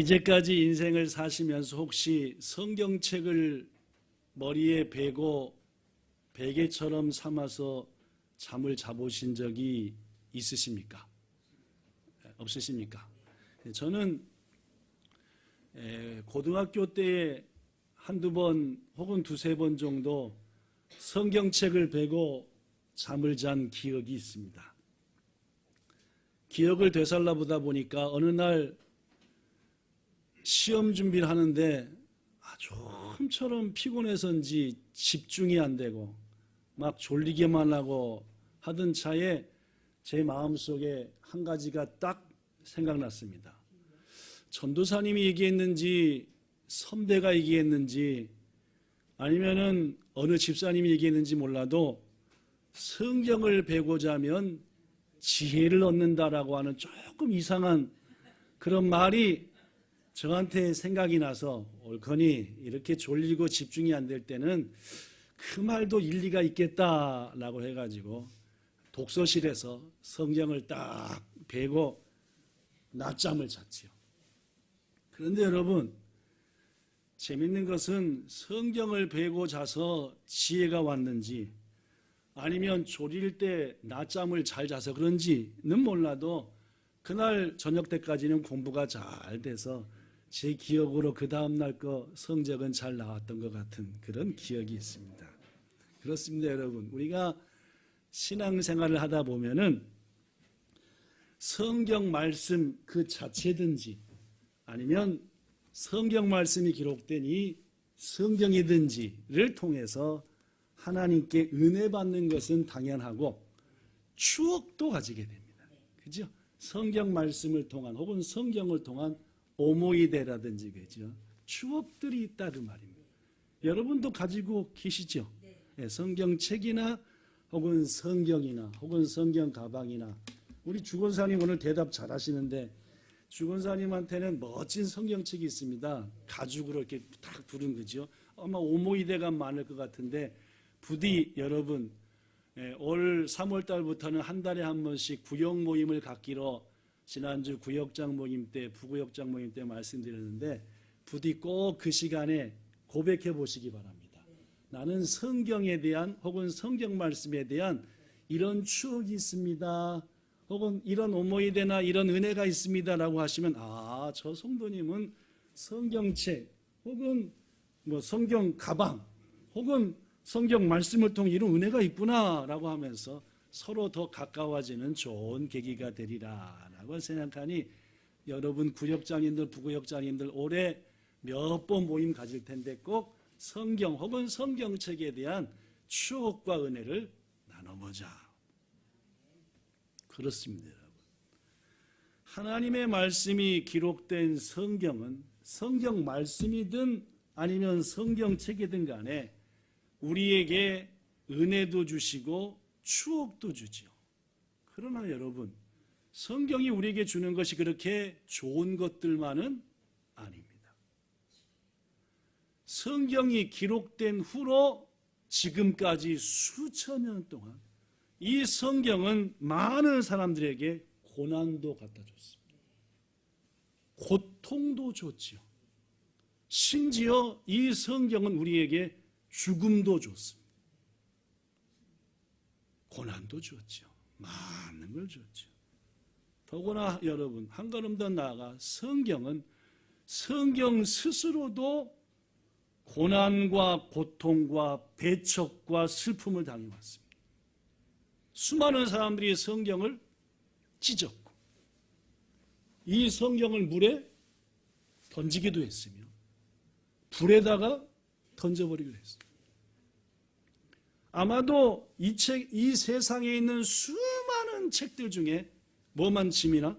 이제까지 인생을 사시면서 혹시 성경책을 머리에 베고 베개처럼 삼아서 잠을 자보신 적이 있으십니까? 없으십니까? 저는 고등학교 때에 한두 번 혹은 두세 번 정도 성경책을 베고 잠을 잔 기억이 있습니다. 기억을 되살아보다 보니까 어느 날 시험 준비를 하는데 좀처럼 피곤해서인지 집중이 안 되고 막 졸리기만 하고 하던 차에 제 마음속에 한 가지가 딱 생각났습니다. 전도사님이 얘기했는지 선배가 얘기했는지 아니면은 어느 집사님이 얘기했는지 몰라도 성경을 베고자 하면 지혜를 얻는다라고 하는 조금 이상한 그런 말이 저한테 생각이 나서 옳거니 이렇게 졸리고 집중이 안 될 때는 그 말도 일리가 있겠다라고 해가지고 독서실에서 성경을 딱 베고 낮잠을 잤지요. 그런데 여러분, 재밌는 것은 성경을 베고 자서 지혜가 왔는지 아니면 졸릴 때 낮잠을 잘 자서 그런지는 몰라도 그날 저녁 때까지는 공부가 잘 돼서 제 기억으로 그 다음날 거 성적은 잘 나왔던 것 같은 그런 기억이 있습니다. 그렇습니다, 여러분. 우리가 신앙생활을 하다 보면은 성경 말씀 그 자체든지 아니면 성경 말씀이 기록된 이 성경이든지를 통해서 하나님께 은혜 받는 것은 당연하고 추억도 가지게 됩니다. 그죠? 성경 말씀을 통한 혹은 성경을 통한 오모이데라든지 그죠? 추억들이 있다 그 말입니다. 여러분도 가지고 계시죠? 네, 성경책이나 혹은 성경이나 혹은 성경 가방이나 우리 주권사님 오늘 대답 잘하시는데 주권사님한테는 멋진 성경책이 있습니다. 가죽으로 이렇게 딱 부른 거죠. 아마 오모이데가 많을 것 같은데 부디 여러분 올 3월 달부터는 한 달에 한 번씩 구역 모임을 갖기로 지난주 구역장 모임 때 부구역장 모임 때 말씀드렸는데 부디 꼭 그 시간에 고백해 보시기 바랍니다. 나는 성경에 대한 혹은 성경 말씀에 대한 이런 추억이 있습니다. 혹은 이런 오모이데나 이런 은혜가 있습니다라고 하시면 저 성도님은 성경책 혹은 뭐 성경 가방 혹은 성경 말씀을 통해 이런 은혜가 있구나라고 하면서 서로 더 가까워지는 좋은 계기가 되리라라고 생각하니 여러분 구역장님들 부구역장님들 올해 몇 번 모임 가질 텐데 꼭 성경 혹은 성경책에 대한 추억과 은혜를 나눠보자. 그렇습니다, 여러분. 하나님의 말씀이 기록된 성경은 성경 말씀이든 아니면 성경책이든 간에 우리에게 은혜도 주시고 추억도 주지요. 그러나 여러분, 성경이 우리에게 주는 것이 그렇게 좋은 것들만은 아닙니다. 성경이 기록된 후로 지금까지 수천 년 동안 이 성경은 많은 사람들에게 고난도 갖다 줬습니다. 고통도 줬지요. 심지어 이 성경은 우리에게 죽음도 줬습니다. 고난도 주었죠. 많은 걸 주었죠. 더구나 여러분 한 걸음 더 나아가 성경은 성경 스스로도 고난과 고통과 배척과 슬픔을 당해왔습니다. 수많은 사람들이 성경을 찢었고 이 성경을 물에 던지기도 했으며 불에다가 던져버리기도 했습니다. 아마도 이 세상에 있는 수많은 책들 중에 뭐만큼이나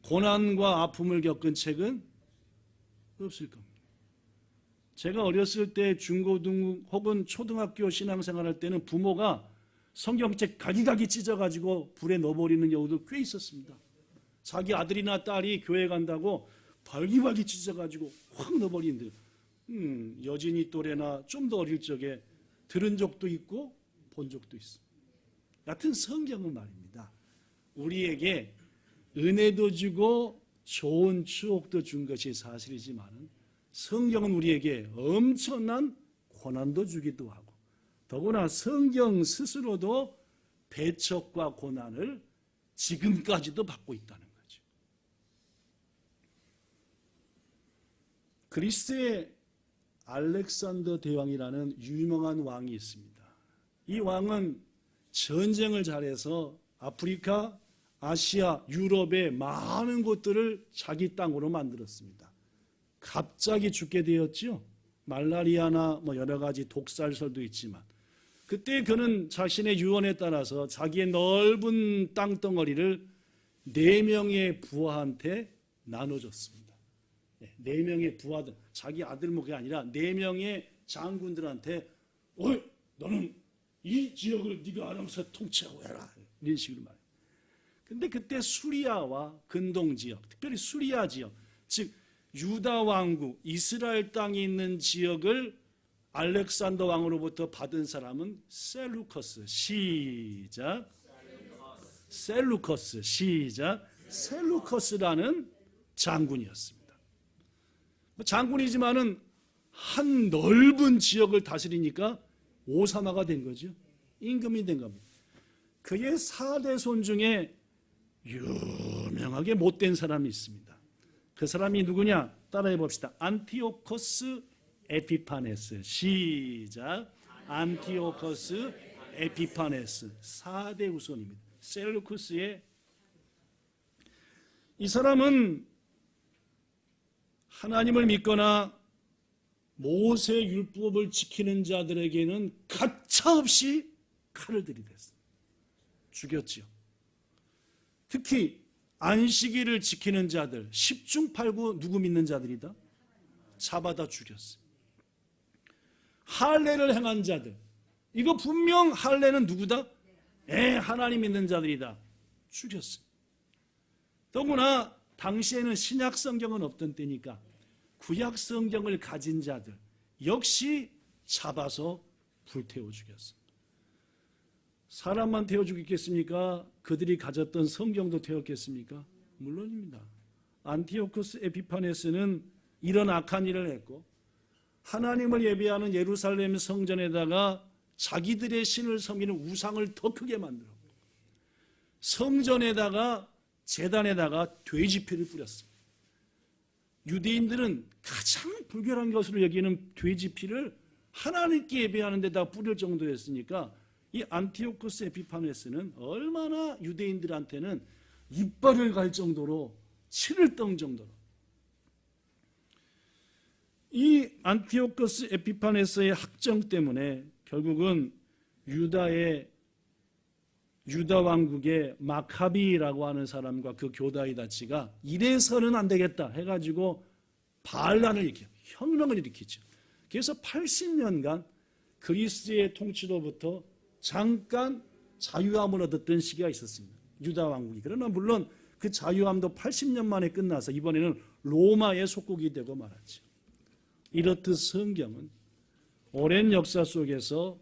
고난과 아픔을 겪은 책은 없을 겁니다. 제가 어렸을 때 중고등 혹은 초등학교 신앙생활할 때는 부모가 성경책 가기가기 찢어가지고 불에 넣어버리는 경우도 꽤 있었습니다. 자기 아들이나 딸이 교회 간다고 발기발기 찢어가지고 확 넣어버리는데 여진이 또래나 좀 더 어릴 적에 들은 적도 있고 본 적도 있습니다. 같은 성경은 말입니다. 우리에게 은혜도 주고 좋은 추억도 준 것이 사실이지만 성경은 우리에게 엄청난 고난도 주기도 하고 더구나 성경 스스로도 배척과 고난을 지금까지도 받고 있다는 거죠. 그리스의 알렉산더 대왕이라는 유명한 왕이 있습니다. 이 왕은 전쟁을 잘해서 아프리카, 아시아, 유럽의 많은 곳들을 자기 땅으로 만들었습니다. 갑자기 죽게 되었죠. 말라리아나 여러 가지 독살설도 있지만 그때 그는 자신의 유언에 따라서 자기의 넓은 땅덩어리를 4명의 부하한테 나눠줬습니다. 4명의 부하들, 자기 아들 목이 아니라 4명의 장군들한테 너는 이 지역을 네가 알아서 통치하고 해라. 이런 식으로 말해요. 근데 그때 수리아와 근동 지역, 특별히 수리아 지역, 즉 유다 왕국, 이스라엘 땅이 있는 지역을 알렉산더 왕으로부터 받은 사람은 셀루커스. 시작. 셀루커스. 시작. 셀루커스라는 장군이었습니다. 장군이지만은 한 넓은 지역을 다스리니까 오사마가 된 거죠. 임금이 된 겁니다. 그의 4대 손 중에 유명하게 못된 사람이 있습니다. 그 사람이 누구냐? 따라해 봅시다. 안티오코스 에피파네스. 시작. 안티오코스 에피파네스. 4대 후손입니다. 셀루쿠스의 이 사람은 하나님을 믿거나 모세 율법을 지키는 자들에게는 가차없이 칼을 들이댔습니다. 죽였지요. 특히 안식일을 지키는 자들, 10중 8구 누구 믿는 자들이다? 잡아다 죽였어요. 할례를 행한 자들, 이거 분명 할례는 누구다? 하나님 믿는 자들이다. 죽였어요. 더구나 당시에는 신약 성경은 없던 때니까 구약 성경을 가진 자들 역시 잡아서 불태워 죽였어요. 사람만 태워 죽였겠습니까? 그들이 가졌던 성경도 태웠겠습니까? 물론입니다. 안티오코스 에피파네스는 이런 악한 일을 했고 하나님을 예배하는 예루살렘 성전에다가 자기들의 신을 섬기는 우상을 더 크게 만들었고 성전에다가 제단에다가 돼지피를 뿌렸습니다. 유대인들은 가장 불결한 것으로 여기는 돼지피를 하나님께 예배하는 데다 뿌릴 정도였으니까 이 안티오코스 에피파네스는 얼마나 유대인들한테는 이빨을 갈 정도로 치를 떤 정도로 이 안티오코스 에피파네스의 학정 때문에 결국은 유다 왕국의 마카비라고 하는 사람과 그 교다이다치가 이래서는 안 되겠다 해가지고 반란을 일으켜 혁명을 일으키죠. 그래서 80년간 그리스의 통치로부터 잠깐 자유함을 얻었던 시기가 있었습니다. 유다 왕국이. 그러나 물론 그 자유함도 80년 만에 끝나서 이번에는 로마의 속국이 되고 말았죠. 이렇듯 성경은 오랜 역사 속에서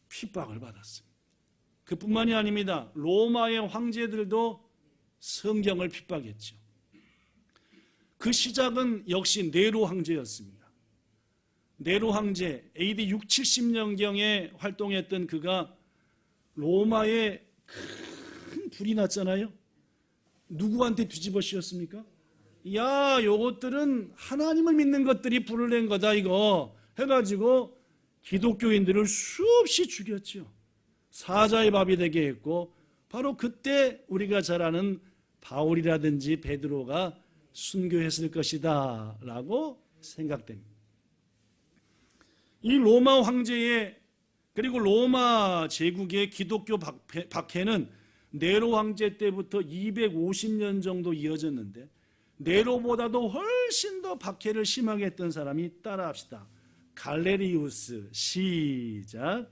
핍박을 받았습니다. 그뿐만이 아닙니다. 로마의 황제들도 성경을 핍박했죠. 그 시작은 역시 네로 황제였습니다. 네로 황제 AD 6, 70년경에 활동했던 그가 로마에 큰 불이 났잖아요. 누구한테 뒤집어 씌웠습니까? 야, 요것들은 하나님을 믿는 것들이 불을 낸 거다 이거 해가지고 기독교인들을 수없이 죽였죠. 사자의 밥이 되게 했고 바로 그때 우리가 잘 아는 바울이라든지 베드로가 순교했을 것이다 라고 생각됩니다. 이 로마 황제의 그리고 로마 제국의 기독교 박해는 네로 황제 때부터 250년 정도 이어졌는데 네로보다도 훨씬 더 박해를 심하게 했던 사람이 따라합시다. 갈레리우스. 시작.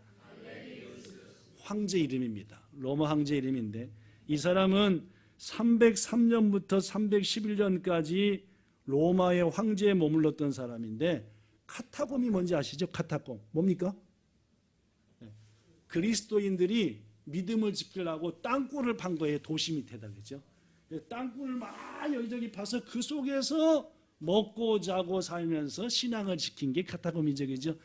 황제 이름입니다. 로마 황제 이름인데 이 사람은 303년부터 311년까지 로마의 황제에 머물렀던 사람인데 카타콤이 뭔지 아시죠? 카타콤. 뭡니까? 그리스도인들이 믿음을 지키려고 땅굴을 판 거예요. 도시 밑에다. 그죠? 땅굴을 막 여기저기 파서 그 속에서 먹고 자고 살면서 신앙을 지킨 게 카타콤 민족이죠.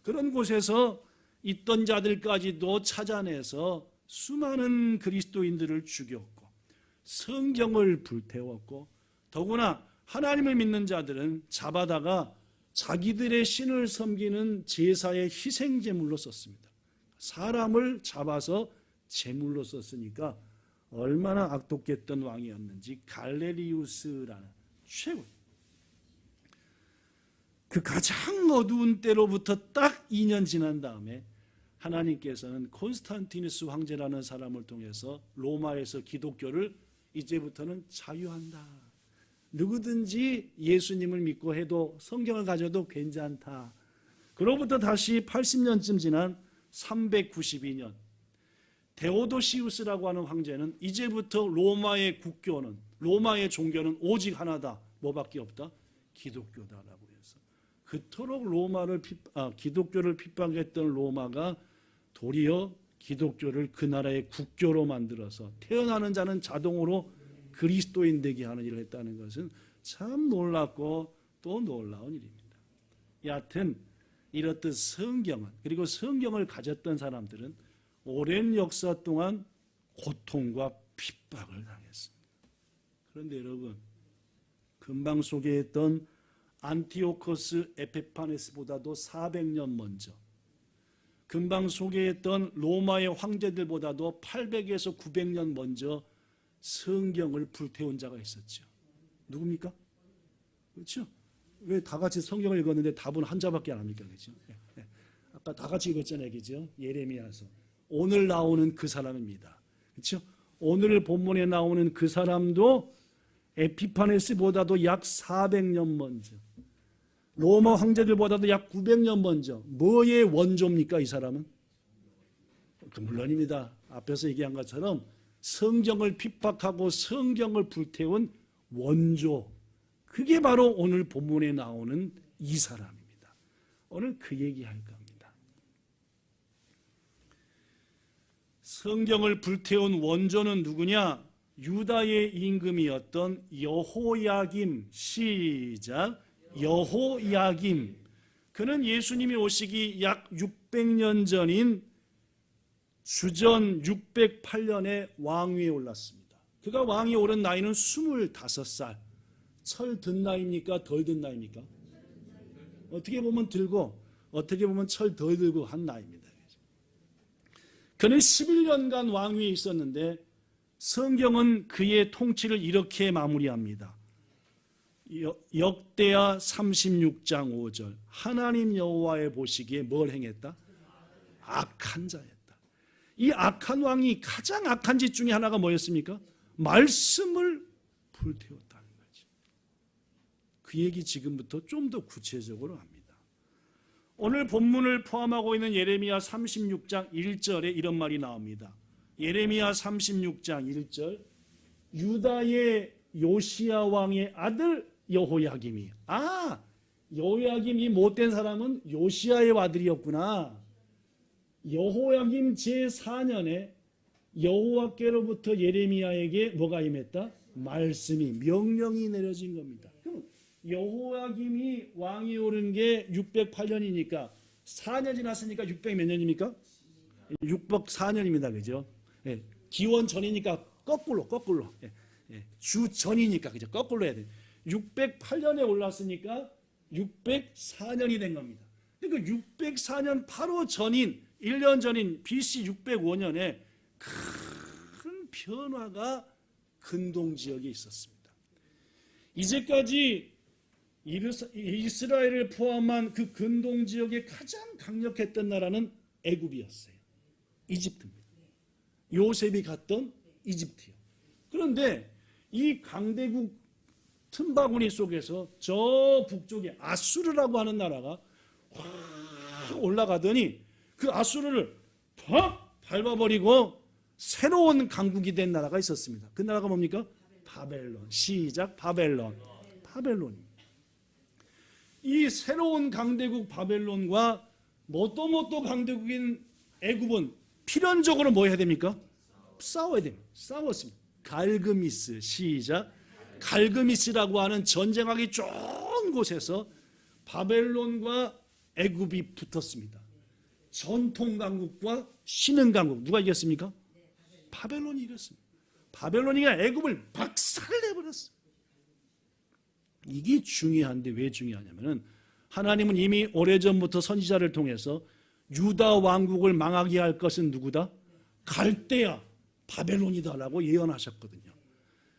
그런 곳에서 있던 자들까지도 찾아내서 수많은 그리스도인들을 죽였고 성경을 불태웠고, 더구나 하나님을 믿는 자들은 잡아다가 자기들의 신을 섬기는 제사의 희생제물로 썼습니다. 사람을 잡아서 제물로 썼으니까 얼마나 악독했던 왕이었는지. 갈레리우스라는 최고, 그 가장 어두운 때로부터 딱 2년 지난 다음에 하나님께서는 콘스탄티누스 황제라는 사람을 통해서 로마에서 기독교를 이제부터는 자유한다, 누구든지 예수님을 믿고 해도 성경을 가져도 괜찮다. 그로부터 다시 80년쯤 지난 392년 데오도시우스라고 하는 황제는 이제부터 로마의 국교는, 로마의 종교는 오직 하나다. 뭐밖에 없다? 기독교다라고 해서 그토록 기독교를 핍박했던 로마가 도리어 기독교를 그 나라의 국교로 만들어서 태어나는 자는 자동으로 그리스도인 되게 하는 일을 했다는 것은 참 놀랍고 또 놀라운 일입니다. 여하튼 이렇듯 성경은, 그리고 성경을 가졌던 사람들은 오랜 역사 동안 고통과 핍박을 당했습니다. 그런데 여러분, 금방 소개했던 안티오코스 에피파네스보다도 400년 먼저, 금방 소개했던 로마의 황제들보다도 800에서 900년 먼저 성경을 불태운 자가 있었죠. 누굽니까? 그렇죠? 왜 다 같이 성경을 읽었는데 답은 한 자밖에 안 합니까? 그렇죠? 아까 다 같이 읽었잖아요. 그렇죠? 예레미야서. 오늘 나오는 그 사람입니다. 그렇죠? 오늘 본문에 나오는 그 사람도 에피파네스보다도 약 400년 먼저, 로마 황제들보다도 약 900년 먼저. 뭐의 원조입니까? 이 사람은? 물론입니다. 앞에서 얘기한 것처럼 성경을 핍박하고 성경을 불태운 원조, 그게 바로 오늘 본문에 나오는 이 사람입니다. 오늘 그 얘기할 겁니다. 성경을 불태운 원조는 누구냐? 유다의 임금이었던 여호야김. 시작. 여호야김. 그는 예수님이 오시기 약 600년 전인 주전 608년에 왕위에 올랐습니다. 그가 왕위에 오른 나이는 25살. 철 든 나이입니까? 덜 든 나이입니까? 어떻게 보면 들고, 어떻게 보면 철 덜 들고 한 나이입니다. 그는 11년간 왕위에 있었는데 성경은 그의 통치를 이렇게 마무리합니다. 역대하 36장 5절. 하나님 여호와의 보시기에 뭘 행했다? 악한 자였다. 이 악한 왕이 가장 악한 짓 중에 하나가 뭐였습니까? 말씀을 불태웠다는 거죠. 그 얘기 지금부터 좀 더 구체적으로 합니다. 오늘 본문을 포함하고 있는 예레미야 36장 1절에 이런 말이 나옵니다. 예레미야 36장 1절. 유다의 요시야 왕의 아들 여호야김이, 여호야김이 못된 사람은 요시야의 아들이었구나. 여호야김 제4년에 여호와께로부터 예레미야에게 뭐가 임했다? 말씀이, 명령이 내려진 겁니다. 그럼 여호야김이 왕이 오른 게 608년이니까 4년 지났으니까 600 몇 년입니까? 604년입니다. 그죠? 기원 전이니까 거꾸로. 주 전이니까, 그죠? 거꾸로 해야 돼요. 608년에 올랐으니까 604년이 된 겁니다. 그러니까 604년 바로 전인, 1년 전인 BC 605년에 큰 변화가 근동 지역에 있었습니다. 이제까지 이스라엘을 포함한 그 근동 지역에 가장 강력했던 나라는 애굽이었어요. 이집트입니다. 요셉이 갔던 이집트요. 그런데 이 강대국 틈바구니 속에서 저 북쪽에 아수르라고 하는 나라가 확 올라가더니 그 아수르를 팍 밟아버리고 새로운 강국이 된 나라가 있었습니다. 그 나라가 뭡니까? 바벨론. 시작. 바벨론입니다. 이 새로운 강대국 바벨론과 뭣도 강대국인 애굽은 필연적으로 뭐 해야 됩니까? 싸워야 됩니다. 싸웠습니다. 갈그미스, 시작. 갈그미스라고 하는 전쟁하기 좋은 곳에서 바벨론과 애굽이 붙었습니다. 전통 강국과 신흥 강국, 누가 이겼습니까? 바벨론이 이겼습니다. 바벨론이가 애굽을 박살내버렸어요. 이게 중요한데 왜 중요하냐면은 하나님은 이미 오래전부터 선지자를 통해서 유다 왕국을 망하게 할 것은 누구다? 갈대아, 바벨론이다라고 예언하셨거든요.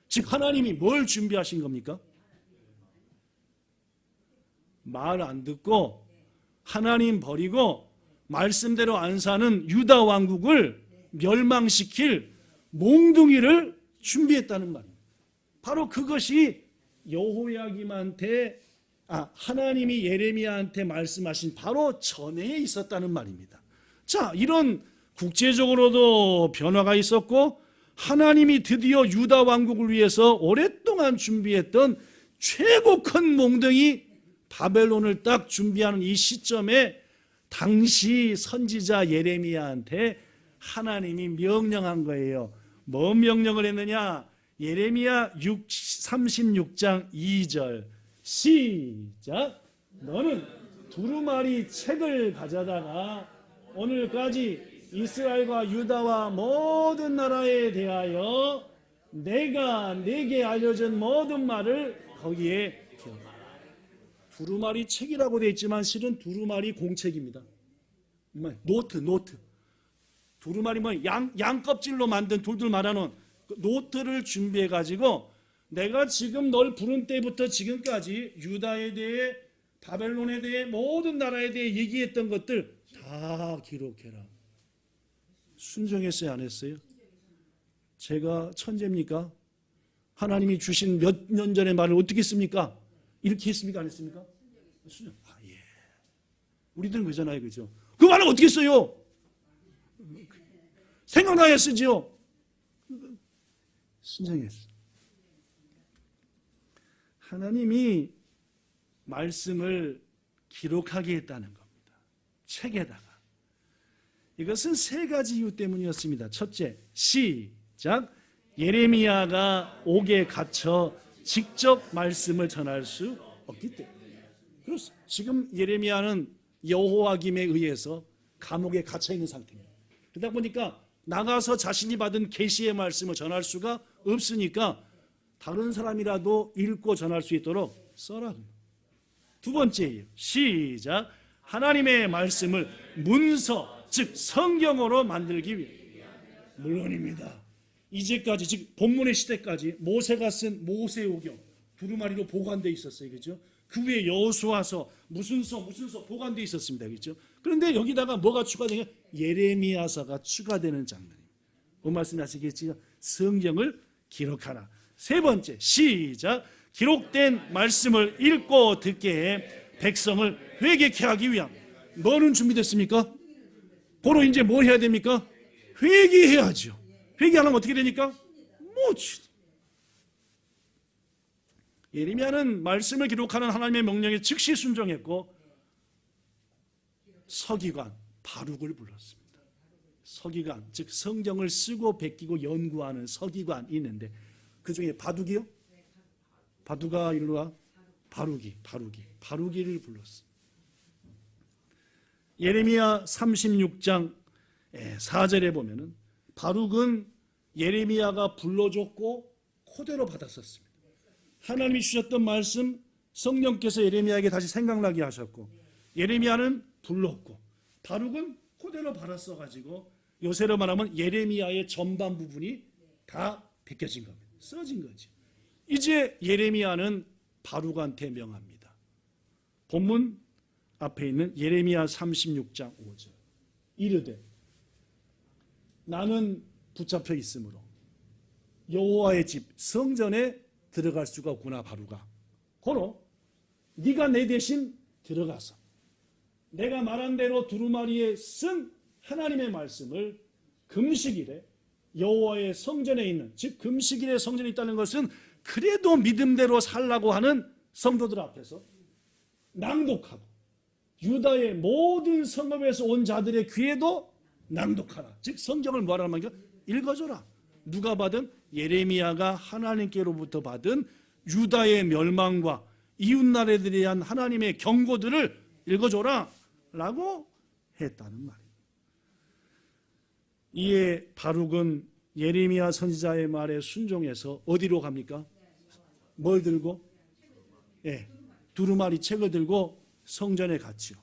즉 하나님이 뭘 준비하신 겁니까? 말 안 듣고 하나님 버리고 말씀대로 안 사는 유다 왕국을 멸망시킬 몽둥이를 준비했다는 말입니다. 바로 그것이 여호야김한테 하나님이 예레미야한테 말씀하신 바로 전에 있었다는 말입니다. 자, 이런 국제적으로도 변화가 있었고 하나님이 드디어 유다 왕국을 위해서 오랫동안 준비했던 최고 큰 몽둥이 바벨론을 딱 준비하는 이 시점에 당시 선지자 예레미야한테 하나님이 명령한 거예요. 뭔 명령을 했느냐? 예레미야 36장 2절 시작. 너는 두루마리 책을 가져다가 오늘까지 이스라엘과 유다와 모든 나라에 대하여 내가 네게 알려준 모든 말을 거기에 기록하라. 두루마리 책이라고 되어 있지만 실은 두루마리 공책입니다. 노트. 두루마리 양껍질로 만든 돌들 말하는 노트를 준비해 가지고 내가 지금 널 부른 때부터 지금까지 유다에 대해 바벨론에 대해 모든 나라에 대해 얘기했던 것들 다 기록해라. 순종했어요, 안 했어요? 제가 천재입니까? 하나님이 주신 몇 년 전의 말을 어떻게 했습니까? 이렇게 했습니까? 안 했습니까? 순종. 예. 우리들은 그러잖아요, 그죠? 그 말을 어떻게 써요? 생각나야 쓰지요. 순종했어. 하나님이 말씀을 기록하게 했다는 겁니다. 책에다가. 이것은 세 가지 이유 때문이었습니다. 첫째, 시작. 예레미야가 옥에 갇혀 직접 말씀을 전할 수 없기 때문에. 그렇습니다. 지금 예레미야는 여호와김에 의해서 감옥에 갇혀 있는 상태입니다. 그러다 보니까 나가서 자신이 받은 계시의 말씀을 전할 수가 없으니까 다른 사람이라도 읽고 전할 수 있도록 써라. 두 번째예요. 시작. 하나님의 말씀을 문서, 즉 성경으로 만들기 위해. 물론입니다. 이제까지, 즉 본문의 시대까지 모세가 쓴 모세오경 두루마리로 보관되어 있었어요. 그렇죠? 그 위에 여호수아서 무슨 서 보관되어 있었습니다. 그렇죠? 그런데 여기다가 뭐가 추가되냐? 예레미야서가 추가되는 장면입니다. 그 말씀 아시겠지요? 성경을 기록하라. 세 번째, 시작. 기록된 말씀을 읽고 듣게 해 백성을 회개케 하기 위함. 뭐는 준비됐습니까? 바로 이제 뭘 해야 됩니까? 회개해야죠. 회개하려면 어떻게 되니까? 예레미야는 말씀을 기록하는 하나님의 명령에 즉시 순종했고 서기관 바룩을 불렀습니다. 서기관, 즉 성경을 쓰고 베끼고 연구하는 서기관이 있는데 그 중에 바둑이요? 바둑아 일로 와. 바룩이를 불렀습니다. 예레미야 36장 4절에 보면은 바룩은 예레미야가 불러줬고 그대로 받았었습니다. 하나님이 주셨던 말씀 성령께서 예레미야에게 다시 생각나게 하셨고 예레미야는 불렀고 바룩은 그대로 받았어가지고 요새로 말하면 예레미야의 전반 부분이 다 베껴진 겁니다. 써진 거지. 이제 예레미야는 바룩한테 명합니다. 본문 앞에 있는 예레미야 36장 5절 이르되 나는 붙잡혀 있으므로 여호와의 집 성전에 들어갈 수가 없구나. 바룩아, 고로 네가 내 대신 들어가서 내가 말한 대로 두루마리에 쓴 하나님의 말씀을 금식일에 여호와의 성전에 있는, 즉 금식일에 성전에 있다는 것은 그래도 믿음대로 살라고 하는 성도들 앞에서 낭독하고 유다의 모든 성읍에서 온 자들의 귀에도 낭독하라. 즉 성경을 뭐라는 말이죠? 읽어줘라. 누가 받은? 예레미야가 하나님께로부터 받은 유다의 멸망과 이웃나라들에 대한 하나님의 경고들을 읽어줘라 라고 했다는 말이에요. 이에 바룩은 예레미야 선지자의 말에 순종해서 어디로 갑니까? 뭘 들고? 두루마리 책을 들고 성전에 갔지요.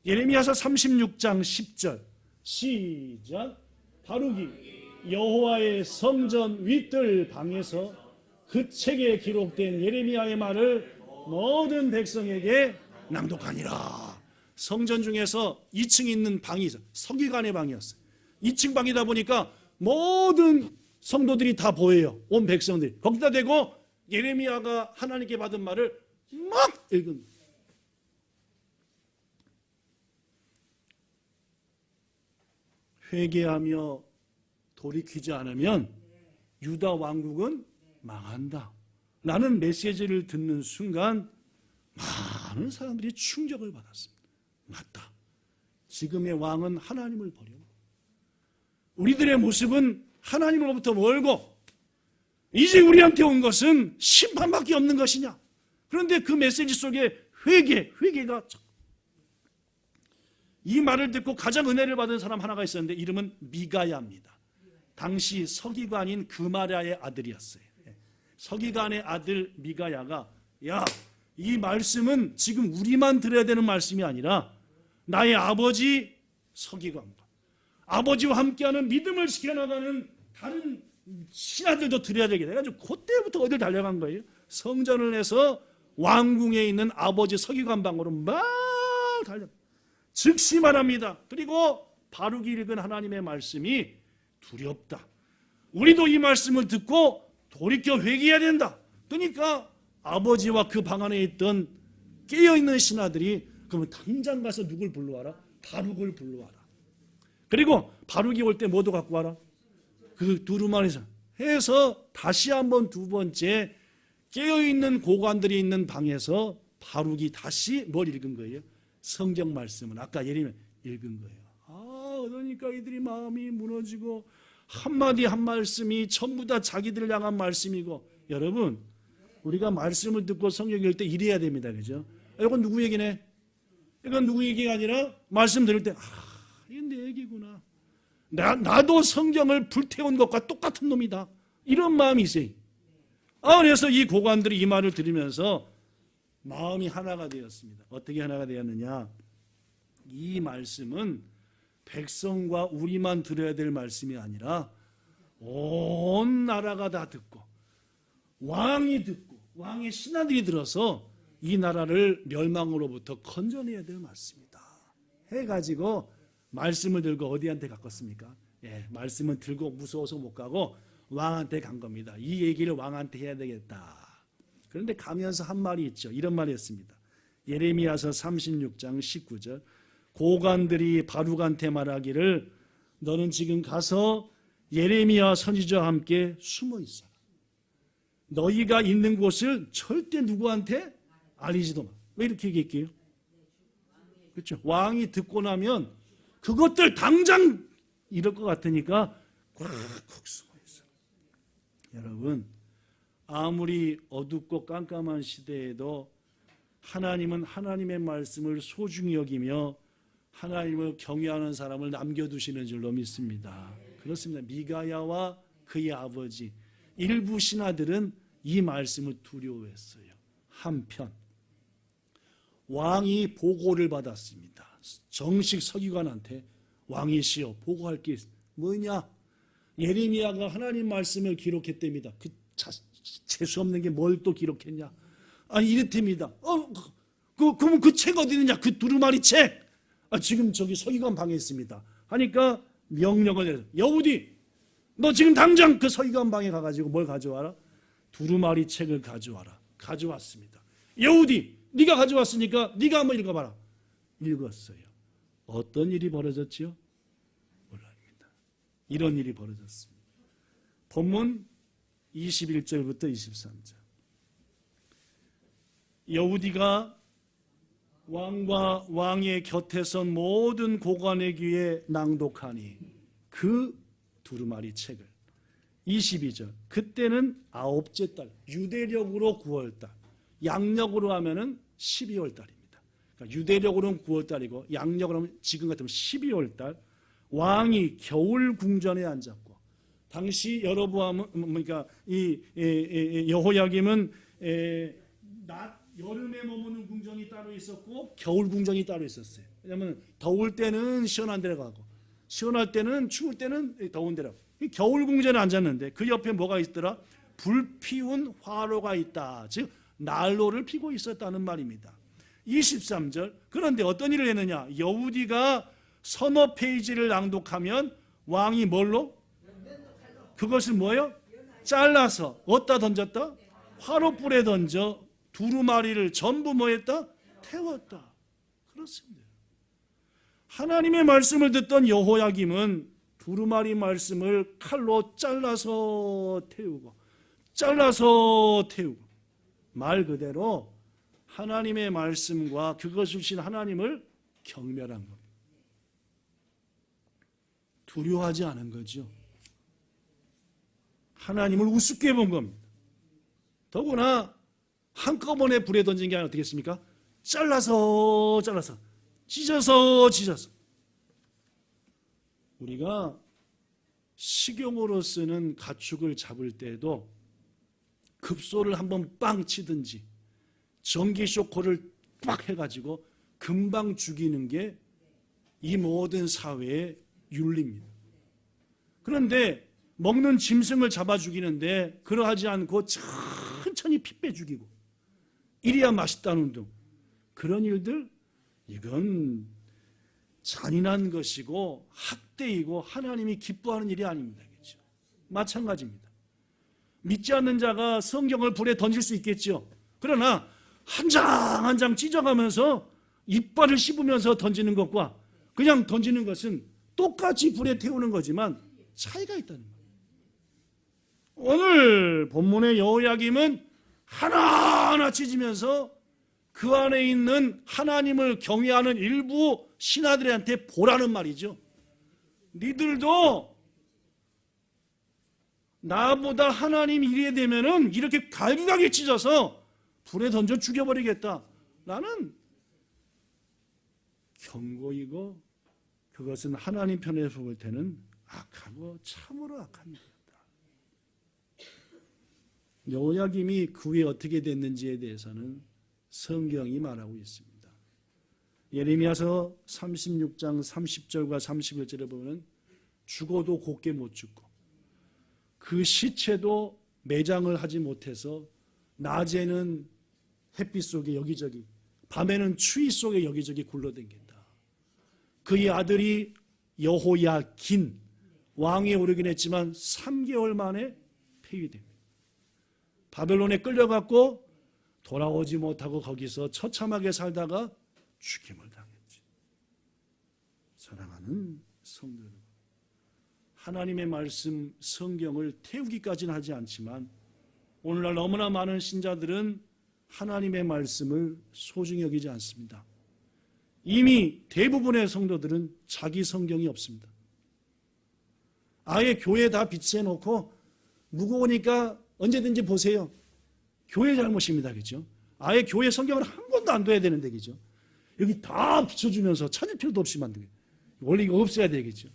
예레미야서 36장 10절 시작. 바룩이 여호와의 성전 윗들 방에서 그 책에 기록된 예레미야의 말을 모든 백성에게 낭독하니라. 성전 중에서 2층 있는 방이 있어요. 서기관의 방이었어요. 2층 방이다 보니까 모든 성도들이 다 보여요. 온 백성들이. 거기다 대고 예레미야가 하나님께 받은 말을 막 읽은 거예요. 회개하며 돌이키지 않으면 유다 왕국은 망한다. 라는 메시지를 듣는 순간 많은 사람들이 충격을 받았습니다. 맞다. 지금의 왕은 하나님을 버려. 우리들의 모습은 하나님으로부터 멀고 이제 우리한테 온 것은 심판밖에 없는 것이냐. 그런데 그 메시지 속에 회개가 이 말을 듣고 가장 은혜를 받은 사람 하나가 있었는데 이름은 미가야입니다. 당시 서기관인 그마랴의 아들이었어요. 서기관의 아들 미가야가 이 말씀은 지금 우리만 들어야 되는 말씀이 아니라 나의 아버지 서기관과 아버지와 함께하는 믿음을 지켜나가는 다른 신하들도 들어야 되겠다. 그래가지고 그때부터 어딜 달려간 거예요. 성전을 해서 왕궁에 있는 아버지 서기관 방으로 막 달려. 즉시 말합니다. 그리고 바룩이 읽은 하나님의 말씀이 두렵다. 우리도 이 말씀을 듣고 돌이켜 회개해야 된다. 그러니까 아버지와 그 방 안에 있던 깨어있는 신하들이 그러면 당장 가서 누굴 불러와라? 바룩을 불러와라. 그리고 바룩이 올 때 뭐도 갖고 와라? 그 두루마리에서 해서 다시 한번 두 번째 깨어있는 고관들이 있는 방에서 바룩이 다시 뭘 읽은 거예요? 성경 말씀은 아까 예레미야 읽은 거예요. 그러니까 이들이 마음이 무너지고 한마디 한 말씀이 전부 다 자기들을 향한 말씀이고, 여러분 우리가 말씀을 듣고 성경 읽을 때 이래야 됩니다. 그죠? 이건 누구 얘기네? 이건 누구 얘기가 아니라 말씀 들을 때 이게 내 얘기구나. 나도 성경을 불태운 것과 똑같은 놈이다. 이런 마음이 있어요. 그래서 이 고관들이 이 말을 들으면서 마음이 하나가 되었습니다. 어떻게 하나가 되었느냐? 이 말씀은 백성과 우리만 들어야 될 말씀이 아니라 온 나라가 다 듣고 왕이 듣고 왕의 신하들이 들어서 이 나라를 멸망으로부터 건져내야 될 말씀이다 해가지고 말씀을 들고 어디한테 갔겠습니까? 말씀을 들고 무서워서 못 가고 왕한테 간 겁니다. 이 얘기를 왕한테 해야 되겠다. 그런데 가면서 한 말이 있죠. 이런 말이 있습니다. 예레미야서 36장 19절 고관들이 바룩한테 말하기를 너는 지금 가서 예레미야 선지자와 함께 숨어 있어라. 너희가 있는 곳을 절대 누구한테 알리지도 마. 왜 이렇게 얘기할게요? 그렇죠. 왕이 듣고 나면 그것들 당장 이럴 것 같으니까 꽉 숨어 있어. 여러분 아무리 어둡고 깜깜한 시대에도 하나님은 하나님의 말씀을 소중히 여기며 하나님을 경외하는 사람을 남겨두시는 줄로 믿습니다. 그렇습니다. 미가야와 그의 아버지 일부 신하들은 이 말씀을 두려워했어요. 한편 왕이 보고를 받았습니다. 정식 서기관한테 왕이시여 보고할 게 뭐냐? 예레미야가 하나님 말씀을 기록했답니다. 그 재수 없는 게 뭘 또 기록했냐? 이랬답니다. 그러면 그 책 어디 있느냐? 그 두루마리 책. 지금 저기 서기관 방에 있습니다. 하니까 명령을 내려. 여우디, 너 지금 당장 그 서기관 방에 가가지고 뭘 가져와라? 두루마리 책을 가져와라. 가져왔습니다. 여우디, 네가 가져왔으니까 네가 한번 읽어봐라. 읽었어요. 어떤 일이 벌어졌지요? 몰랍니다. 이런 일이 벌어졌습니다. 본문 21절부터 23절. 여우디가 왕과 왕의 곁에 선 모든 고관의 귀에 낭독하니 그 두루마리 책을 22절. 그때는 아홉째 달, 유대력으로 9월 달, 양력으로 하면은 12월 달입니다. 그러니까 유대력으로는 9월 달이고 양력으로 하면 지금 같으면 12월 달. 왕이 겨울 궁전에 앉았고, 당시 여로보암은 그러니까 이 여호야김은 낮 여름에 머무는 궁전이 따로 있었고 겨울 궁전이 따로 있었어요. 왜냐하면 더울 때는 시원한 데로 가고 시원할 때는 추울 때는 더운 데로 가고. 겨울 궁전에 앉았는데 그 옆에 뭐가 있더라? 불피운 화로가 있다. 즉 난로를 피고 있었다는 말입니다. 23절. 그런데 어떤 일을 했느냐? 여우디가 서너 페이지를 낭독하면 왕이 뭘로? 그것을 뭐예요? 잘라서 어디다 던졌다? 화로불에 던져 두루마리를 전부 뭐했다? 태웠다. 그렇습니다. 하나님의 말씀을 듣던 여호야김은 두루마리 말씀을 칼로 잘라서 태우고 말 그대로 하나님의 말씀과 그것을 주신 하나님을 경멸한 겁니다. 두려워하지 않은 거죠. 하나님을 우습게 본 겁니다. 더구나 한꺼번에 불에 던진 게 아니라 어떻게 했습니까? 잘라서 찢어서 우리가 식용으로 쓰는 가축을 잡을 때도 급소를 한번 빵 치든지 전기 쇼크를 빡 해가지고 금방 죽이는 게 이 모든 사회의 윤리입니다. 그런데 먹는 짐승을 잡아 죽이는데 그러하지 않고 천천히 피 빼 죽이고 이래야 맛있다는 등 그런 일들, 이건 잔인한 것이고 학대이고 하나님이 기뻐하는 일이 아닙니다. 그렇죠? 마찬가지입니다. 믿지 않는 자가 성경을 불에 던질 수 있겠죠. 그러나 한 장 한 장 찢어가면서 이빨을 씹으면서 던지는 것과 그냥 던지는 것은 똑같이 불에 태우는 거지만 차이가 있다는 거예요. 오늘 본문의 여호야김은 하나하나 찢으면서 그 안에 있는 하나님을 경외하는 일부 신하들한테 보라는 말이죠. 니들도 나보다 하나님 이래 되면은 이렇게 갈기갈기 찢어서 불에 던져 죽여버리겠다. 나는 경고이고 그것은 하나님 편에서 볼 때는 악하고 참으로 악한 일이었다. 여호야김이 그 후에 어떻게 됐는지에 대해서는 성경이 말하고 있습니다. 예레미야서 36장 30절과 31절에 보면 죽어도 곱게 못 죽고 그 시체도 매장을 하지 못해서 낮에는 햇빛 속에 여기저기 밤에는 추위 속에 여기저기 굴러다닌다. 그의 아들이 여호야긴 왕위에 오르긴 했지만 3개월 만에 폐위됩니다. 바벨론에 끌려갔고 돌아오지 못하고 거기서 처참하게 살다가 죽임을 당했지. 사랑하는 성도 여러분, 하나님의 말씀 성경을 태우기까지는 하지 않지만 오늘날 너무나 많은 신자들은 하나님의 말씀을 소중히 여기지 않습니다. 이미 대부분의 성도들은 자기 성경이 없습니다. 아예 교회 다 비치해놓고 무거우니까 언제든지 보세요. 교회 잘못입니다. 그죠? 아예 교회 성경을 한 권도 안 둬야 되는데, 그죠? 여기 다 비춰주면서 찾을 필요도 없이 만들게. 원래 이거 없어야 되겠죠.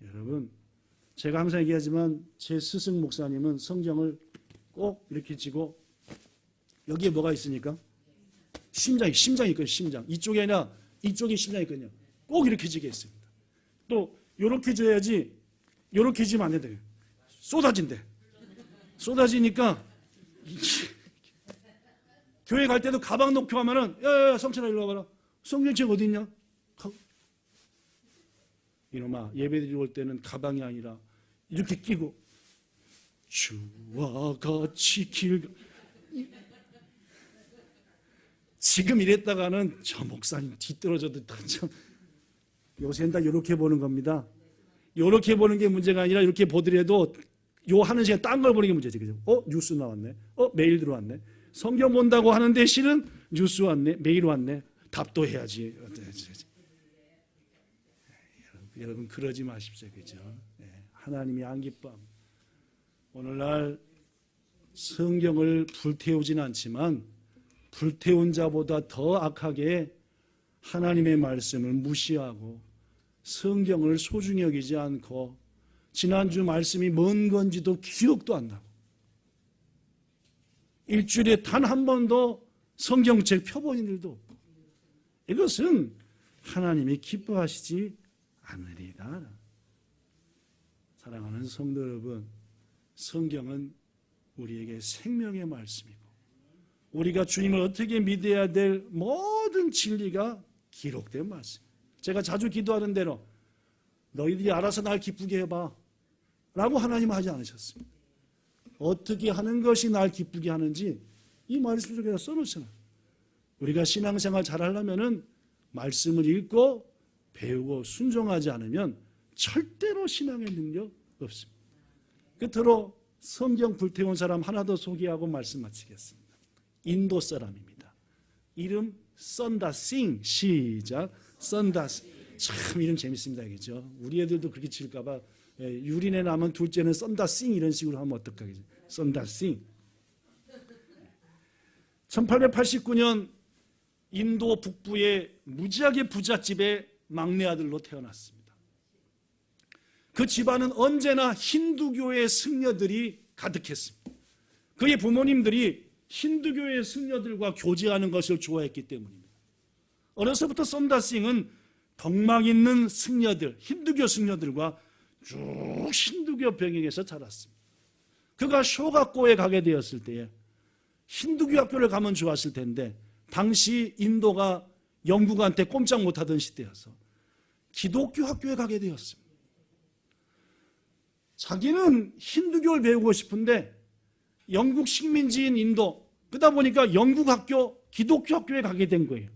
여러분, 제가 항상 얘기하지만 제 스승 목사님은 성경을 꼭 이렇게 쥐고 여기에 뭐가 있으니까? 심장이 있거든요. 심장. 이쪽이 아니라 이쪽에 심장이 있거든요. 꼭 이렇게 쥐게 했습니다. 또 이렇게 쥐어야지 이렇게 쥐면 안 된다. 쏟아지니까 교회 갈 때도 가방 놓고 하면은 야 성찬아 일로 와봐라. 성경책 어디 있냐? 이놈아 예배드리러 올 때는 가방이 아니라 이렇게 끼고 주와 같이 길 지금 이랬다가는 저 목사님 뒤떨어져도 참 요새는 다 이렇게 보는 겁니다. 이렇게 보는 게 문제가 아니라 이렇게 보더라도 요 하는 시간 딴 걸 보는 게 문제지. 그죠? 뉴스 나왔네. 메일 들어왔네. 성경 본다고 하는데 실은 뉴스 왔네. 메일 왔네. 답도 해야지. 여러분 그러지 마십시오. 그죠? 하나님이 안 기뻐합니다. 오늘날 성경을 불태우진 않지만 불태운 자보다 더 악하게 하나님의 말씀을 무시하고 성경을 소중히 여기지 않고 지난주 말씀이 뭔 건지도 기억도 안 나고 일주일에 단 한 번도 성경책 펴본 일도 없고 이것은 하나님이 기뻐하시지 않으리라. 사랑하는 성도 여러분, 성경은 우리에게 생명의 말씀이고 우리가 주님을 어떻게 믿어야 될 모든 진리가 기록된 말씀. 제가 자주 기도하는 대로 너희들이 알아서 날 기쁘게 해봐 라고 하나님은 하지 않으셨습니다. 어떻게 하는 것이 날 기쁘게 하는지 이 말씀 속에 써놓잖아요. 우리가 신앙생활 잘하려면 말씀을 읽고 배우고 순종하지 않으면 절대로 신앙의 능력 없습니다. 끝으로 성경 불태운 사람 하나 더 소개하고 말씀 마치겠습니다. 인도 사람입니다. 이름 썬다싱. 시작. 썬다싱. 참 이름 재밌습니다. 그죠? 우리 애들도 그렇게 칠까 봐 유린에 남은 둘째는 썬다싱 이런 식으로 하면 어떡하겠어요? 썬다싱. 1889년 인도 북부의 무지하게 부잣집의 막내 아들로 태어났습니다. 그 집안은 언제나 힌두교의 승려들이 가득했습니다. 그의 부모님들이 힌두교의 승려들과 교제하는 것을 좋아했기 때문입니다. 어려서부터 썬다싱은 덕망 있는 승려들, 힌두교 승려들과 쭉 힌두교 병행해서 자랐습니다. 그가 쇼각고에 가게 되었을 때에 힌두교 학교를 가면 좋았을 텐데 당시 인도가 영국한테 꼼짝 못하던 시대여서 기독교 학교에 가게 되었습니다. 자기는 힌두교를 배우고 싶은데 영국 식민지인 인도, 그러다 보니까 영국 학교, 기독교 학교에 가게 된 거예요.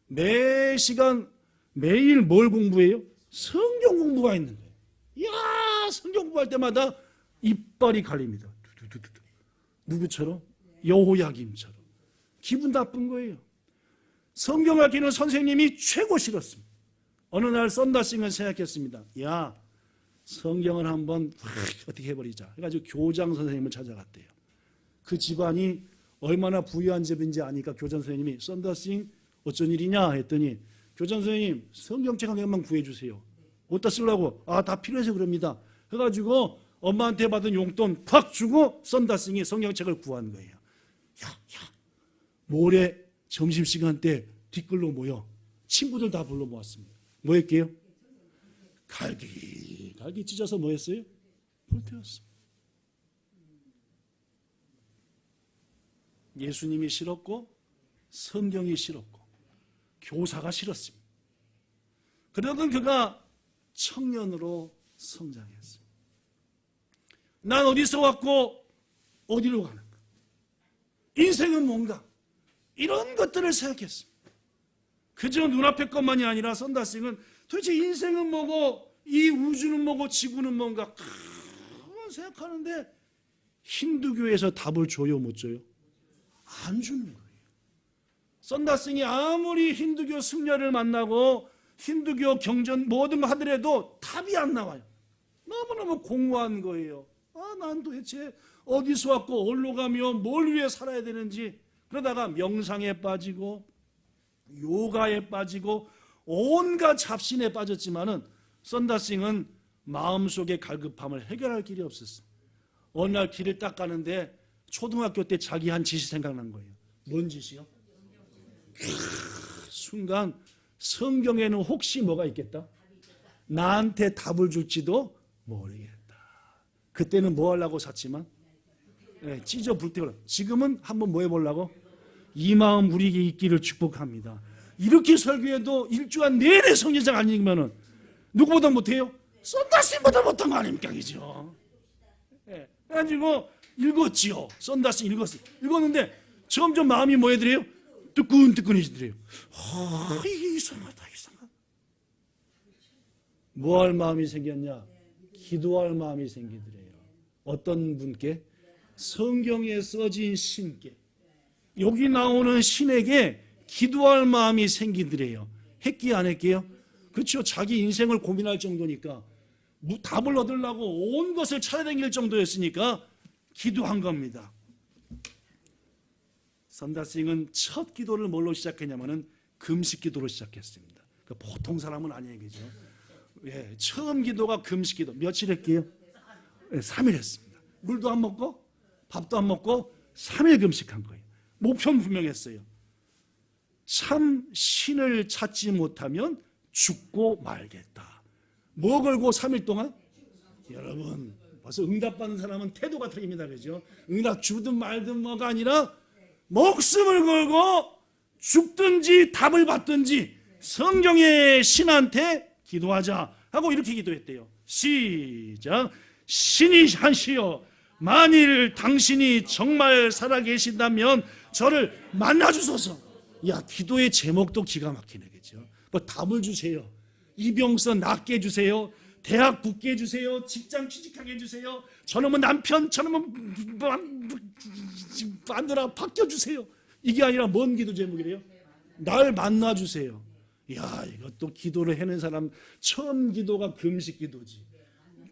매 시간 매일 뭘 공부해요? 성경 공부가 있는 거예요. 이야, 성경 공부할 때마다 이빨이 갈립니다. 누구처럼? 여호야김처럼. 기분 나쁜 거예요. 성경 가르치는 선생님이 최고 싫었습니다. 어느 날 썬다싱은 생각했습니다. 야, 성경을 한번 어떻게 해버리자. 그래가지고 교장 선생님을 찾아갔대요. 그 집안이 얼마나 부유한 집인지 아니까 교장 선생님이 썬다싱 어쩐 일이냐 했더니 교장 선생님 성경책 한 개만 구해주세요. 어디다 쓰려고? 아, 다 필요해서 그럽니다. 해가지고 엄마한테 받은 용돈 팍 주고 썬다싱이 성경책을 구한 거예요. 야, 모레 점심시간 때 뒷글로 모여 친구들 다 불러 모았습니다. 뭐 했게요? 갈기 찢어서 뭐 했어요? 불태웠습니다. 예수님이 싫었고 성경이 싫었고 교사가 싫었습니다. 그러던 그가 청년으로 성장했습니다. 난 어디서 왔고 어디로 가는가? 인생은 뭔가? 이런 것들을 생각했습니다. 그저 눈앞의 것만이 아니라 썬다싱은 도대체 인생은 뭐고 이 우주는 뭐고 지구는 뭔가 그런 생각하는데 힌두교에서 답을 줘요, 못 줘요? 안 주는 거예요. 썬다싱이 아무리 힌두교 승려를 만나고 힌두교 경전 모든 거 하더라도 답이 안 나와요. 너무너무 공허한 거예요. 아, 난 도대체 어디서 왔고 어디로 가며 뭘 위해 살아야 되는지. 그러다가 명상에 빠지고 요가에 빠지고 온갖 잡신에 빠졌지만은 썬다싱은 마음속의 갈급함을 해결할 길이 없었어요. 어느 날 길을 딱 가는데 초등학교 때 자기 한 짓이 생각난 거예요. 뭔 짓이요? 순간 성경에는 혹시 뭐가 있겠다? 나한테 답을 줄지도 모르겠다. 그때는 뭐 하려고 샀지만 찢어 불태우라. 지금은 한번 뭐 해보려고? 이 마음 우리에게 있기를 축복합니다. 이렇게 설교해도 일주간 내내 성경책 안 읽으면 누구보다 못해요? 썬다싱보다 못한 거 아닙니까? 그죠? 그래가지고 읽었지요. 썬다싱 읽었는데 점점 마음이 뭐 해드려요? 뜨끈뜨끈해지더래요. 이게 이상하다. 뭐 할 마음이 생겼냐? 기도할 마음이 생기더래요. 어떤 분께? 성경에 써진 신께. 여기 나오는 신에게 기도할 마음이 생기더래요. 했기요, 안 했기요? 그렇죠. 자기 인생을 고민할 정도니까 답을 얻으려고 온 것을 찾아다닐 정도였으니까 기도한 겁니다. 선다스잉은 첫 기도를 뭘로 시작했냐면은 금식 기도로 시작했습니다. 그러니까 보통 사람은 아니에요, 그죠? 예, 처음 기도가 금식 기도. 며칠 했게요? 3일 했습니다. 물도 안 먹고 밥도 안 먹고 3일 금식한 거예요. 목표는 분명했어요. 참 신을 찾지 못하면 죽고 말겠다. 뭐 걸고 3일 동안? 여러분, 벌써 응답받는 사람은 태도가 틀립니다, 그죠? 응답 주든 말든 뭐가 아니라 목숨을 걸고 죽든지 답을 받든지 성경의 신한테 기도하자 하고 이렇게 기도했대요. 시작. 신이 하시어 만일 당신이 정말 살아계신다면 저를 만나주소서. 야, 기도의 제목도 기가 막히네, 그죠? 뭐 답을 주세요. 이병선 낫게 해주세요. 대학 붙게 해주세요. 직장 취직하게 해주세요. 저놈은 남편, 저놈은 마누라 바뀌어주세요. 이게 아니라 뭔 기도 제목이래요? 날 만나주세요. 야, 이것도 기도를 해낸 사람 처음 기도가 금식 기도지.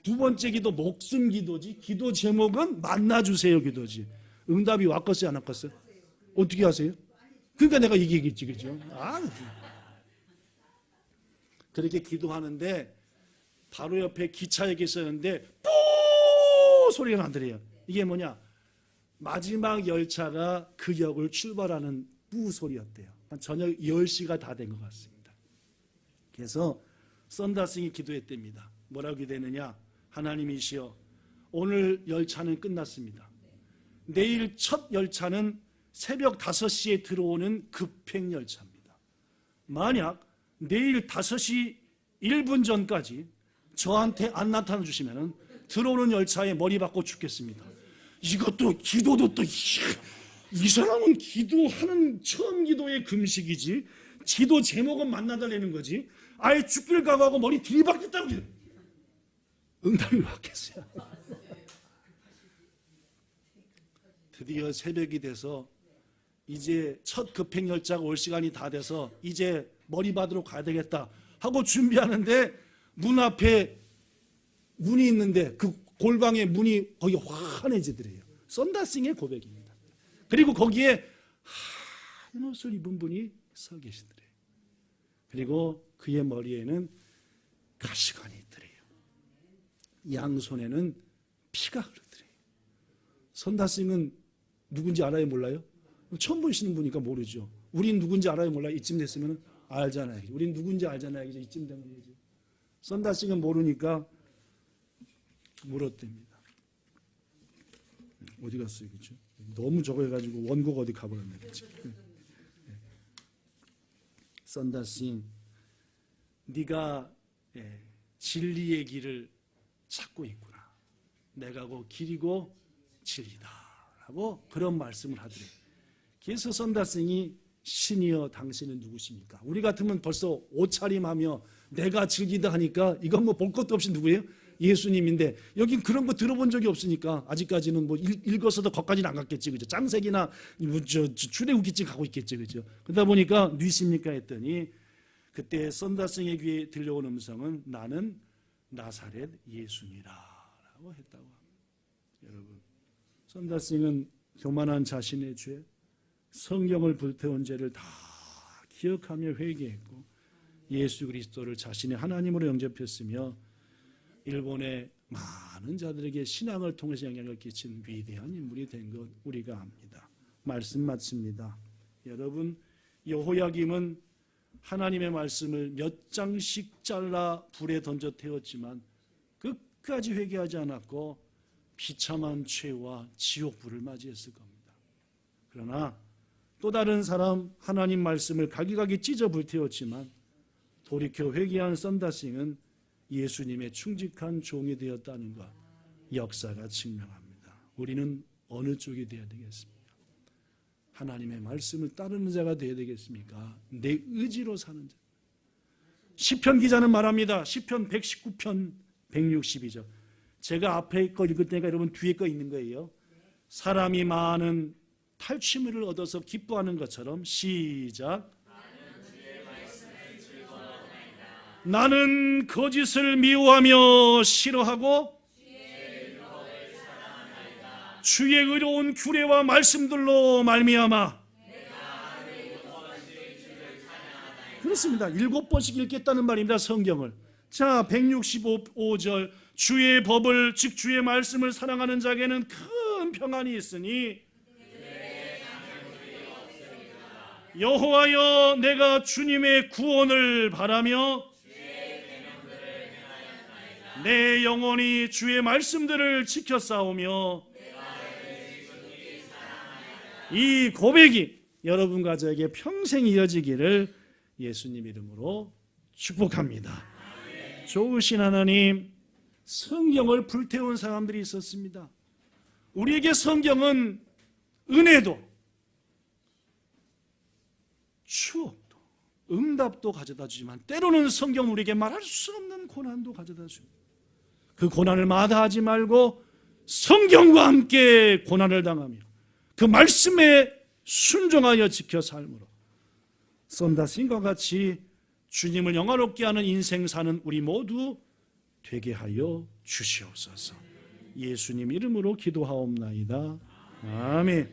두 번째 기도 목숨 기도지. 기도 제목은 만나주세요 기도지. 응답이 왔겠어요 안 왔겠어요? 어떻게 하세요? 그러니까 내가 이게 얘기했지, 그죠? 그렇게 기도하는데 바로 옆에 기차역이 있었는데 뽀 소리가 나더래요. 이게 뭐냐? 마지막 열차가 그 역을 출발하는 뿌 소리였대요. 저녁 10시가 다 된 것 같습니다. 그래서 선다스잉이 기도했답니다. 뭐라고 기도했느냐? 하나님이시여, 오늘 열차는 끝났습니다. 내일 첫 열차는 새벽 5시에 들어오는 급행 열차입니다. 만약 내일 5시 1분 전까지 저한테 안 나타나 주시면 들어오는 열차에 머리 박고 죽겠습니다. 이것도 기도도 또 이 사람은 기도하는 처음 기도의 금식이지, 기도 제목은 만나달라는 거지. 아예 죽길 각오하고 머리 들이박겠다고. 응답이 왔겠어요. 드디어 새벽이 돼서 이제 첫 급행 열차가 올 시간이 다 돼서 이제 머리 받으러 가야 되겠다 하고 준비하는데 문 앞에 문이 있는데 그 골방에 문이 거기 환해지더래요. 선다스잉의 고백입니다. 그리고 거기에 하얀 옷을 입은 분이 서 계시더래요. 그리고 그의 머리에는 가시관이 있더래요. 양손에는 피가 흐르더래요. 선다스잉은 누군지 알아요, 몰라요? 처음 보시는 분이니까 모르죠. 우린 누군지 알아요, 몰라요? 이쯤 됐으면 알잖아요. 우린 누군지 알잖아요. 이쯤 되면 이제 선다스잉은 모르니까 물었답니다. 어디 갔어요, 그렇죠? 너무 저거 해가지고 원고가 어디 가버렸네, 그렇죠? 선다스잉, 네가 진리의 길을 찾고 있구나. 내가 그 길이고 진리다 하고 그런 말씀을 하더래요. 그래서 선다스잉이 신이여 당신은 누구십니까? 우리 같으면 벌써 옷차림하며 내가 즐기다 하니까 이건 뭐 볼 것도 없이 누구예요? 예수님인데 여긴 그런 거 들어본 적이 없으니까 아직까지는 뭐 읽어서도 거기까지는 안 갔겠지, 그죠? 짱색이나 출애굽기쯤 가고 있겠지, 그죠? 그러다 보니까 누구십니까 했더니 그때 선다스잉의 귀에 들려온 음성은 나는 나사렛 예수니라라고 했다고 합니다. 여러분, 선다스잉은 교만한 자신의 죄, 성경을 불태운 죄를 다 기억하며 회개했고 예수 그리스도를 자신의 하나님으로 영접했으며 일본의 많은 자들에게 신앙을 통해서 영향을 끼친 위대한 인물이 된 것 우리가 압니다. 말씀 마칩니다. 여러분, 여호야김은 하나님의 말씀을 몇 장씩 잘라 불에 던져 태웠지만 끝까지 회개하지 않았고 비참한 죄와 지옥불을 맞이했을 겁니다. 그러나 또 다른 사람 하나님 말씀을 가기가기 찢어 불태웠지만 돌이켜 회개한 선다스잉은 예수님의 충직한 종이 되었다는 것 역사가 증명합니다. 우리는 어느 쪽이 되어야 되겠습니까? 하나님의 말씀을 따르는 자가 되어야 되겠습니까? 내 의지로 사는 자. 시편 기자는 말합니다. 시편 119편 162절. 제가 앞에 거 읽을 때니까 여러분 뒤에 거 있는 거예요. 사람이 많은 탈취물을 얻어서 기뻐하는 것처럼 시작. 나는 거짓을 미워하며 싫어하고 주의 의로운 규례와 말씀들로 말미암아. 그렇습니다. 7번씩 읽겠다는 말입니다. 성경을. 자, 165절 주의 법을 즉 주의 말씀을 사랑하는 자에게는 큰 평안이 있으니 여호와여 내가 주님의 구원을 바라며 내 영혼이 주의 말씀들을 지켜 싸우며. 이 고백이 여러분과 저에게 평생 이어지기를 예수님 이름으로 축복합니다. 좋으신 하나님, 성경을 불태운 사람들이 있었습니다. 우리에게 성경은 은혜도 추억도 응답도 가져다 주지만 때로는 성경 우리에게 말할 수 없는 고난도 가져다 줍니다. 그 고난을 마다하지 말고 성경과 함께 고난을 당하며 그 말씀에 순종하여 지켜 삶으로 썬다신과 같이 주님을 영화롭게 하는 인생 사는 우리 모두 되게 하여 주시옵소서. 예수님 이름으로 기도하옵나이다. 아멘.